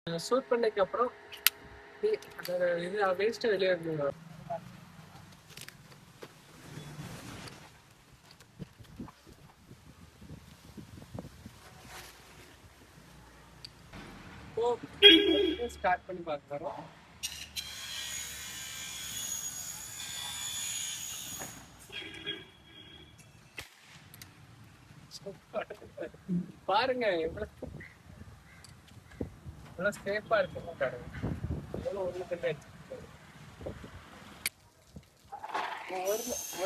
Shoot பண்ணதுக்கு அப்புறம் அதோட இது வேஸ்ட் வெளியே இருந்தது. ஸ்டார்ட் பண்ணி பார்க்க போறோம். பாருங்க எவ்வளவு சேஃபா இருக்கு பாருங்க. எவ்வளவு ஒரு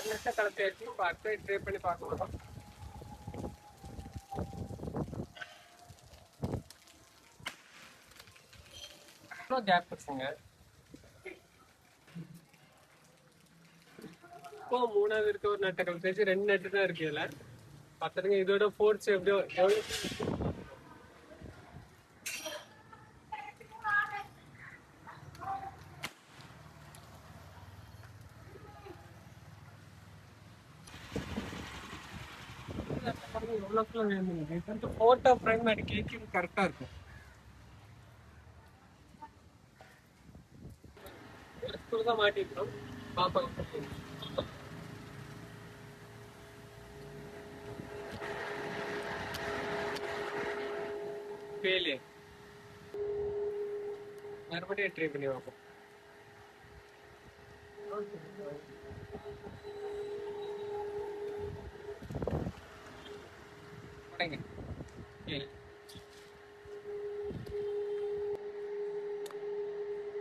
நிமிஷம் கலத்தி வச்சு பார்த்து ட்ரை பண்ணி பார்க்கலாம். கேப் இருக்குங்க. இப்போ மூணாவது இருக்க ஒரு நட்டை கலத்தி வச்சு 2 நட்டு தான் இருக்கு. இதுல பார்த்துருங்க. இதோட ஃபோர்ஸ் எப்படியோ எவ்வளவு போட்டோ ஃப்ரேம் அடிக்க கரெக்டா இருக்கும். தான் மாட்டிருக்கோம் பாப்பா. ஃபெயிலியர். மறுபடியும் ட்ரை பண்ணி பார்ப்போம்.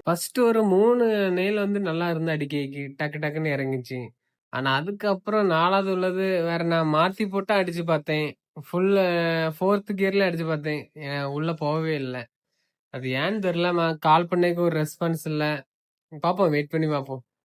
ஃபர்ஸ்ட் ஒரு 3 நெயில் வந்து நல்லா இருந்து அடிக்கைக்கு டக்கு டக்குன்னு இறங்குச்சு. ஆனா அதுக்கப்புறம் 4வது உள்ளது வேற நான் மாத்தி போட்டு அடிச்சு பார்த்தேன். ஃபுல் 4th கியர்ல அடிச்சு பார்த்தேன். உள்ள போகவே இல்லை. அது ஏன்னு தெரியல. நான் கால் பண்ணக்கு ஒரு ரெஸ்பான்ஸ் இல்லை. பார்ப்போம், வெயிட் பண்ணி பார்ப்போம்.